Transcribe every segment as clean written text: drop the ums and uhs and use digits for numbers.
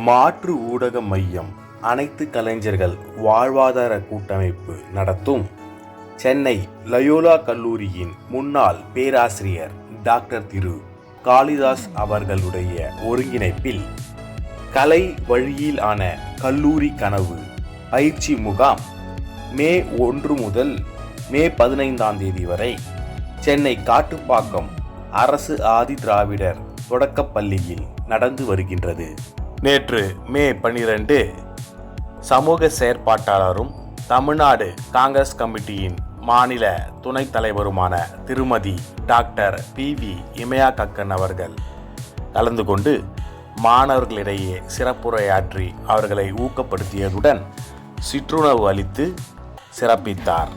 மாற்று ஊடக மையம் அனைத்து கலைஞர்கள் வாழ்வாதார கூட்டமைப்பு நடத்தும் சென்னை லயோலா கல்லூரியின் முன்னாள் பேராசிரியர் டாக்டர் திரு காளிதாஸ் அவர்களுடைய ஒருங்கிணைப்பில் கலை வழியிலான கல்லூரி கனவு பயிற்சி முகாம் மே 1 முதல் மே 15 வரை சென்னை காட்டுப்பாக்கம் அரசு ஆதி திராவிடர் தொடக்கப்பள்ளியில் நடந்து வருகின்றது. நேற்று மே 12 சமூக செயற்பாட்டாளரும் தமிழ்நாடு காங்கிரஸ் கமிட்டியின் மாநில துணைத் தலைவருமான திருமதி டாக்டர் PV இமயா கக்கன் அவர்கள் கலந்து கொண்டு மாணவர்களிடையே சிறப்புரையாற்றி அவர்களை ஊக்கப்படுத்தியதுடன் சிற்றுணவு அளித்து சிறப்பித்தார்.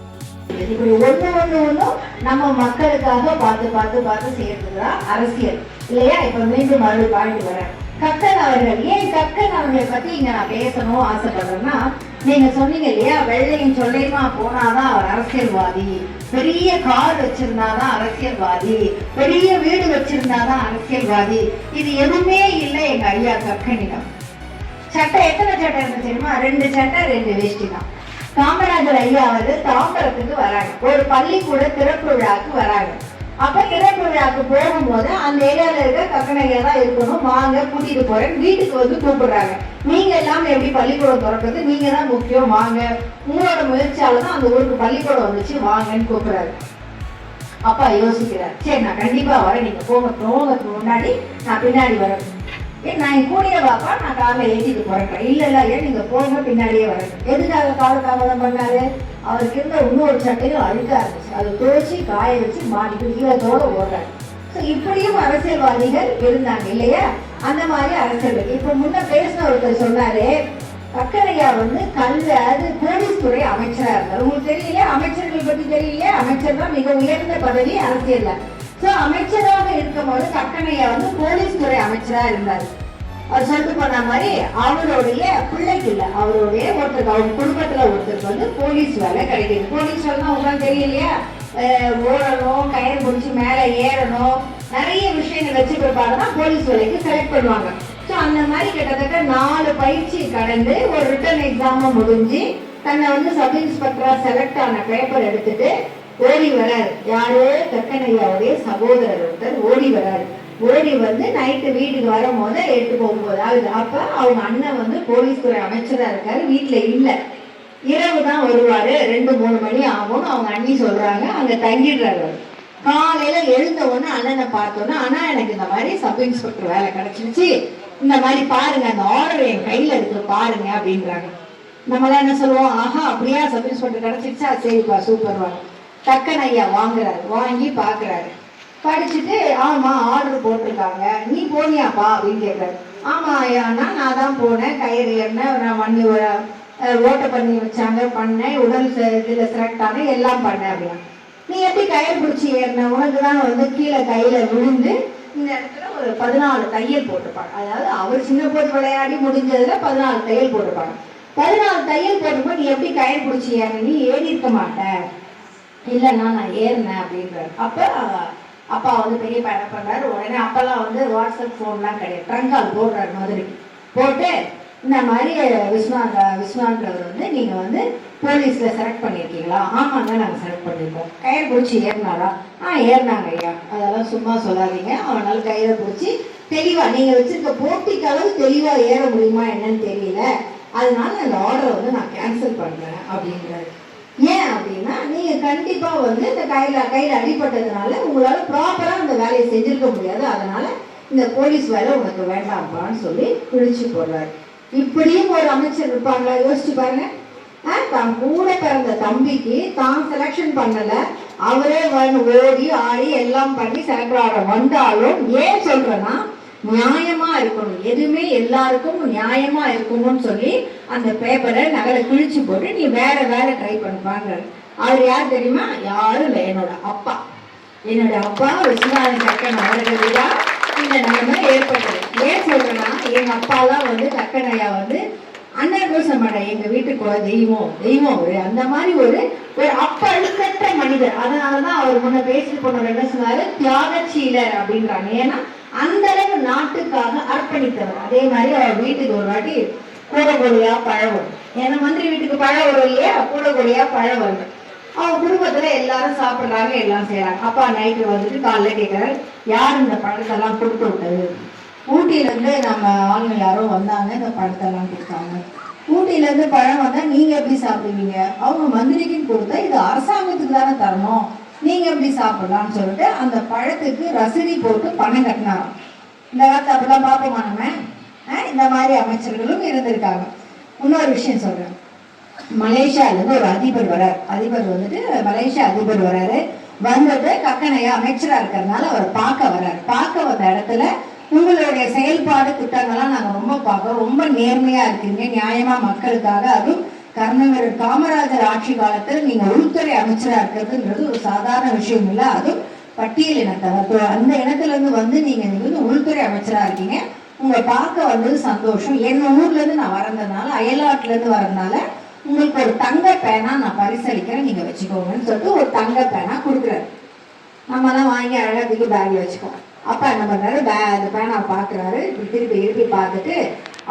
நம்ம மக்களுக்காக பார்த்து செய்யறதுதான் அரசியல் இல்லையா? இப்ப மீண்டும் பாயிண்ட் வரேன். கக்கன் அவர்கள், ஏன் கக்கன் அவர்களை பத்தி இங்க நான் பேசணும் ஆசைப்படுறேன்னா, நீங்க சொன்னீங்க இல்லையா, வெள்ளையும் சொல்லையுமா போனாதான் அவர் அரசியல்வாதி, பெரிய கார் வச்சிருந்தாதான் அரசியல்வாதி, பெரிய வீடு வச்சிருந்தாதான் அரசியல்வாதி. இது எதுவுமே இல்லை எங்க ஐயா கக்கனிடம். சட்டை எத்தனை சட்டை இருந்து தெரியுமா? 2 சட்டை 2 வேஷ்டி தான். காமராஜர் ஐயா அவர்கள் தாம்பரத்துக்கு வராங்க, ஒரு பள்ளிக்கூட திறப்பு விழாக்கு வராங்க. அப்ப திறப்பு விழாக்கு போகும்போது அந்த ஏரியால இருக்க கக்கன் ஐயா தான் இருக்கணும், வாங்க கூட்டிட்டு போறேன், வீட்டுக்கு வந்து கூப்பிடுறாங்க. நீங்க எல்லாம் எப்படி பள்ளிக்கூடம் திறக்கிறது, நீங்க தான் முக்கியம், வாங்க, உங்களோட முயற்சியால தான் அந்த ஊருக்கு பள்ளிக்கூடம் வந்துச்சு, வாங்கன்னு கூப்பிடுறாரு. அப்பா யோசிக்கிறார், சரி நான் கண்டிப்பா வரேன், நீங்க போகிறதுக்கு முன்னாடி நான் பின்னாடி வரேன். நான் என் கூடிய வாப்பா, நான் காலை ஏற்றிட்டு போறேன். இல்ல ஏன் நீங்க போங்க, பின்னாடியே வரேன். எதுக்காக கால தாமதம் பண்ணாரு? அவருக்கு இருந்த இன்னொரு சட்டையும் அழுக்கா இருந்துச்சு, அதை துவைச்சி காய வச்சு மாட்டிட்டு ஈரத்தோட ஓடுறாரு. இப்படியும் அரசியல்வாதிகள் இருந்தாங்க இல்லையா? அந்த மாதிரி அரசியல். இப்ப முன்ன பேசின ஒருத்தர் சொன்னாரு, கக்கரையா அது போலீஸ் துறை அமைச்சரா இருந்தார். உங்களுக்கு தெரியல, அமைச்சர்கள் பத்தி தெரியல, அமைச்சர் தான் மிக உயர்ந்த பதவி அரசியல்ல. அமைச்சராக இருக்கும் போது கக்கனையா போலீஸ் துறை அமைச்சரா இருந்தாரு. அவர் சொல்லிட்டு போன மாதிரி அவருடைய பிள்ளைக்கு இல்ல, அவருடைய ஒருத்தருக்கு, அவங்க குடும்பத்துல ஒருத்தருக்கு போலீஸ் வேலை கிடைக்குது. போலீஸ் வேலைன்னா உங்களுக்கு தெரியலையா, ஓடணும், கயிறு பிடிச்சி மேல ஏறணும், நிறைய விஷயங்கள் வச்சு பிற்பாடுதான் போலீஸ் வேலைக்கு செலக்ட் பண்ணுவாங்க. அந்த மாதிரி கிட்டத்தட்ட 4 பயிற்சி கடந்து ஒரு ரிட்டன் எக்ஸாம முடிஞ்சு தன்னை சப் இன்ஸ்பெக்டரா செலக்ட் ஆன பேப்பர் எடுத்துட்டு ஓடி வராரு. யாரு? கக்கனையாவுடைய சகோதரர் ஒருத்தர் ஓடி வராரு. ஓடி நைட்டு வீட்டுக்கு வரும்போது 8:09 ஆகுது. அப்ப அவங்க அண்ணன் போலீஸ் துறை அமைச்சரா இருக்காரு, வீட்டுல இல்ல, இரவு தான் வருவாரு, 2-3 மணி ஆகும்னு அவங்க அண்ணி சொல்றாங்க. அங்க தங்கிடுறாரு. காலையில எழுந்த உடனே அண்ணனை பார்த்தோன்னா, ஆனா எனக்கு இந்த மாதிரி சப் இன்ஸ்பெக்டர் வேலை கிடைச்சிருச்சு, இந்த மாதிரி பாருங்க, அந்த ஆர்டர் என் கையில இருக்கு பாருங்க அப்படின்றாங்க. நம்மளாம் என்ன சொல்லுவோம், ஆஹா அப்படியா சப் இன்ஸ்பெக்டர் கிடைச்சிருச்சா, சரிப்பா சூப்பர் வாங்க. கக்கன் ஐயா வாங்குறாரு, வாங்கி பாக்குறாரு, படிச்சுட்டு ஆமா ஆர்டர் போட்டிருக்காங்க, நீ போனியாப்பா அப்படின்னு கேட்கறாரு. ஆமா ஐயான்னா நான் தான் போனேன், கயிறு ஏறினேன், நான் மண்ணி ஓட்ட பண்ணி வச்சாங்க, பண்ணேன், உடல் இதுல செலக்ட் ஆனேன், எல்லாம் பண்ணேன் அப்படின்னா. நீ எப்படி கயிறு பிடிச்சி ஏறின? உனக்கு தான் கீழே கையில விழுந்து இந்த இடத்துல ஒரு 14 தையல் போட்டிருப்பாங்க. அதாவது அவர் சின்ன போட்டு விளையாடி முடிஞ்சதுல 14 தையல் போட்டிருப்பாங்க. 14 தையல் போட்டுப்போ நீ எப்படி கயிறு பிடிச்சி ஏறின? நீ ஏறி இருக்க மாட்டேன். இல்லைன்னா நான் ஏறினேன் அப்படின்றாரு. அப்பா பெரியப்பா என்ன பண்றாரு, உடனே அப்பெல்லாம் வாட்ஸ்அப் போன்லாம் கிடையாது, ட்ரங்கால் போடுறாரு மதுரைக்கு. போட்டு இந்த மாதிரி விஸ்வான்றவர் நீங்க போலீஸ்ல செலக்ட் பண்ணிருக்கீங்களா? ஆமாங்க நாங்க செலக்ட் பண்ணிருக்கோம். கயிறு பிடிச்சி ஏறினாரா? ஏறினாங்க ஐயா. அதெல்லாம் சும்மா சொல்லாதீங்க, அவனால கயிறை பிடிச்சி தெளிவா, நீங்க வச்சிருக்க போட்டிக்கு அளவு தெளிவா ஏற முடியுமா என்னன்னு தெரியல, அதனால அந்த ஆர்டரை நான் கேன்சல் பண்றேன் அப்படின்றாரு. ஏன் அப்படின்னா, நீங்க கண்டிப்பா இந்த கையில அடிபட்டதுனால உங்களால ப்ராப்பரா அந்த வேலையை செஞ்சிருக்க முடியாது, அதனால இந்த போலீஸ் வேலை உனக்கு வேண்டாம்ப்பான்னு சொல்லி பிடிச்சு போடுறாரு. இப்படியும் ஒரு அமைச்சர் இருப்பாங்களா? யோசிச்சு பாருங்க. தான் கூட பிறந்த தம்பிக்கு தான் செலக்ஷன் பண்ணல, அவரே ஓடி ஆடி எல்லாம் பண்ணி செலக்ட் ஆக வந்தாலும், ஏன் சொல்றேன்னா நியாயமா இருக்கணும், எதுவுமே எல்லாருக்கும் நியாயமா இருக்கணும்னு சொல்லி அந்த பேப்பரை நகலை கிழிச்சு போட்டு நீ வேற ட்ரை பண்ணுவாங்க. அவர் யார் தெரியுமா? யாரும் இல்லை, என்னோட அப்பா. விஸ்வநாதன் கக்கன் அவர்கள்தான் இந்த நிலைமை ஏற்பட்டது. ஏன் சொல்றேன்னா, எங்க அப்பாலாம் கக்கன் ஐயா அண்ணன் பேச மாட்டேன், எங்க வீட்டுக்கு தெய்வம் ஒரு அந்த மாதிரி ஒரு அப்பழுக்கற்ற மனிதர். அதனாலதான் அவர் முன்ன பேசிட்டு போன என்ன சொன்னாரு, தியாகச்சீலர் அப்படின்றாங்க. ஏன்னா அந்த அளவு நாட்டுக்காக அர்ப்பணித்தவர். அதே மாதிரி அவர் வீட்டுக்கு ஒரு வாட்டி கூட கொடியா பழம் வரும். ஏன்னா மந்திரி வீட்டுக்கு பழம் வரும் இல்லையா, கூட கொடியா பழம் வருது. அவங்க குடும்பத்துல எல்லாரும் சாப்பிடுறாங்க, எல்லாம் செய்யறாங்க. அப்பா நைட்டு வந்துட்டு காலைல கேட்கிறாரு, யார் இந்த பழத்தெல்லாம் கொடுத்து விட்டது? ஊட்டியில இருந்து நம்ம ஆளுங்க யாரும் வந்தாங்க, இந்த பழத்தெல்லாம் கொடுத்தாங்க. ஊட்டியில இருந்து பழம் வந்தா நீங்க எப்படி சாப்பிடுவீங்க? அவங்க மந்திரிக்குன்னு கொடுத்தா இது அரசாங்கத்துக்கு தானே தரணும், நீங்க எப்படி சாப்பிடலாம்னு சொல்லிட்டு அந்த பழத்துக்கு ரசீதி போட்டு பணம் கட்டினாராம். இந்த காலத்துல அப்படிலாம் பார்ப்போமா நம்ம? இந்த மாதிரி அமைச்சர்களும் இருந்திருக்காங்க. இன்னொரு விஷயம் சொல்றேன். மலேசியாவிலேருந்து ஒரு அதிபர் வரார். அதிபர் வந்துட்டு மலேசியா அதிபர் வராரு. வந்துட்டு கக்கனையா அமைச்சரா இருக்கிறதுனால அவர் பார்க்க வர்றாரு. பார்க்க வந்த இடத்துல உங்களுடைய செயல்பாடு திட்டங்கள்லாம் நாங்கள் ரொம்ப பார்க்குறோம், ரொம்ப நேர்மையா இருக்கீங்க, நியாயமா மக்களுக்காக, அதுவும் கர்ணவீரர் காமராஜர் ஆட்சி காலத்தில் நீங்க உள்துறை அமைச்சரா இருக்கிறதுன்றது ஒரு சாதாரண விஷயம் இல்லை. அதுவும் பட்டியல் இனத்தவர், அந்த இனத்துல இருந்து வந்து நீங்க வந்து உள்துறை அமைச்சரா இருக்கீங்க. உங்களை பார்க்க வந்தது சந்தோஷம். என் ஊர்ல இருந்து நான் வரதுனால, அயல்நாட்டுல இருந்து வரதுனால உங்களுக்கு ஒரு தங்க பேனா நான் பரிசளிக்கிறேன், நீங்க வச்சுக்கோங்கன்னு சொல்லிட்டு ஒரு தங்க பேனா கொடுக்குறாரு. நம்ம தான் வாங்கி அழகாத்துக்கு பேக்ல வச்சுக்கோம். அப்ப என்ன பண்றாரு, அந்த பேனா பாக்குறாரு, இப்படி திருப்பி இருப்பி பார்த்துட்டு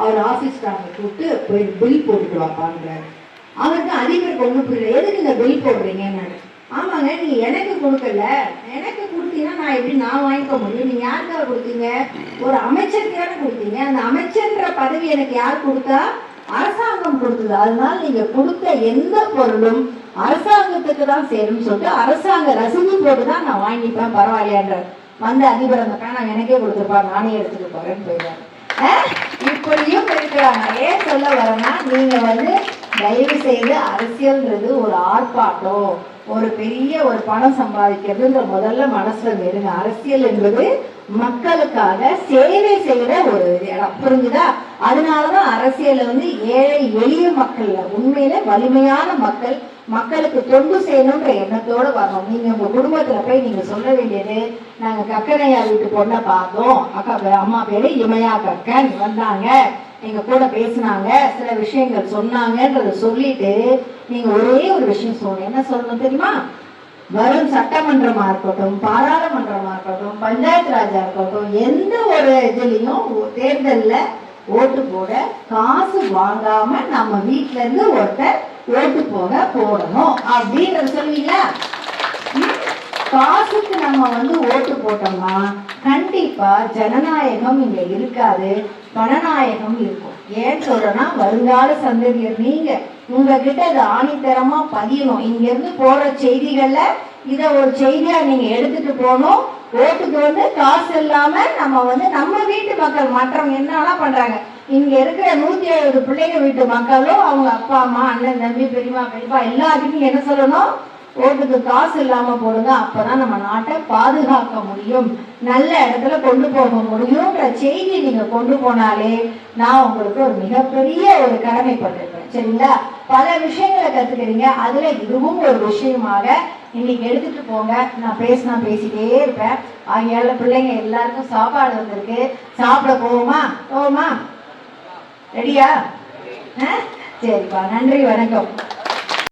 அவர் ஆபீஸ் ஸ்டாஃபை கூப்பிட்டு போய் பில் போட்டுட்டு வாப்பாங்கிறாரு. அவருக்கு அதிபருக்கு ஒண்ணு புரியல, எதுக்கு இந்த பில் போடுறீங்கன்னு. ஆமாங்க, நீ எனக்கு கொடுக்கல, எனக்கு கொடுத்தீங்கன்னா நான் எப்படி நான் வாங்கிக்க முடியும்? நீங்க யாருக்காக கொடுத்தீங்க? ஒரு அமைச்சருக்கு தானே கொடுத்தீங்க. அந்த அமைச்சர்ன்ற பதவி எனக்கு யார் கொடுத்தா? அரசாங்கம் கொடுத்தது. அதனால நீங்க கொடுத்த எந்த பொருளும் அரசாங்கத்துக்கு தான் சேரும்னு சொல்லிட்டு அரசாங்க ரசீது போட்டு தான் நான் வாங்கிப்பேன், பரவாயில்லையான்ற. வந்த அதிபர் அந்த பேனா எனக்கே கொடுத்துருப்பா, நானே எடுத்துட்டு போறேன்னு போயிடுறாரு. இப்படியும் இருக்கிறாங்க. ஏன் சொல்ல வரேன்னா, நீங்க வந்து தயவு செய்து அரசியல்ன்றது ஒரு ஆர்ப்பாட்டம், ஒரு பெரிய ஒரு பணம் சம்பாதிக்கிறதுன்ற முதல்ல மனசுல நெருங்க. அரசியல் என்பது மக்களுக்காக சேவை செய்யற ஒரு இடம், புரிஞ்சுதா? அதனாலதான் அரசியல வந்து ஏழை எளிய மக்கள், உண்மையில வலிமையான மக்கள், மக்களுக்கு தொண்டு செய்யணும்ன்ற எண்ணத்தோட வரணும். நீங்க உங்க குடும்பத்துல போய் நீங்க சொல்ல வேண்டியது, நாங்க கக்கனையா வீட்டு பொண்ணை பார்த்தோம், அக்கா அம்மா பேரு இமையா கக்கன் வந்தாங்க, எங்க கூட பேசினாங்க, சில விஷயங்கள் சொன்னாங்கன்றத சொல்லிட்டு நீங்க ஒரே ஒரு விஷயம் சொல்லணும். என்ன சொல்லணும் தெரியுமா? வரும் சட்டமன்றமா இருக்கட்டும், பாராளுமன்றமா இருக்கட்டும், பஞ்சாயத்து ராஜா இருக்கட்டும், எந்த ஒரு இதுலயும் தேர்தல்ல ஓட்டு போட காசு வாங்காம நம்ம வீட்டுல இருந்து ஒருத்தர் ஓட்டு போடணும் அப்படின்னு சொல்லுவீங்களா? காசுக்கு நம்ம வந்து ஓட்டு போட்டோம்னா கண்டிப்பா ஜனநாயகம் இங்க இருக்காது, பணநாயகம் இருக்கும். ஏன் சொல்றேன்னா, வருங்கால சந்ததியர் நீங்க உங்ககிட்ட இது ஆணித்தரமா பதியணும். இங்க இருந்து போற செய்திகள்ல இத ஒரு செய்தியா நீங்க எடுத்துட்டு போகணும். ஓட்டுக்கு வந்து காசு இல்லாம நம்ம வந்து நம்ம வீட்டு மக்கள், மற்றவங்க என்னெல்லாம் பண்றாங்க, இங்க இருக்கிற 170 பிள்ளைங்க வீட்டு மக்களும் அவங்க அப்பா அம்மா அண்ணன் தம்பி பெரியமா பெரியப்பா எல்லாத்துக்கும் என்ன சொல்லணும்? ஓட்டுக்கு காசு இல்லாம போடுங்க. அப்பதான் நம்ம நாட்டை பாதுகாக்க முடியும், நல்ல இடத்துல கொண்டு போக முடியும்ன்ற செய்தி நீங்க கொண்டு போனாலே நான் உங்களுக்கு ஒரு மிகப்பெரிய ஒரு கடமைப்பட்டிருப்பேன். சரிங்களா? பல விஷயங்களை கத்துக்கிறீங்க, அதுல இதுவும் ஒரு விஷயமாக இன்னைக்கு எடுத்துட்டு போங்க. நான் பேசிட்டே இருப்பேன். ஆகியால பிள்ளைங்க எல்லாருக்கும் சாப்பாடு வந்திருக்கு, சாப்பிட போவோமா? ரெடியா? சரிப்பா, நன்றி, வணக்கம்.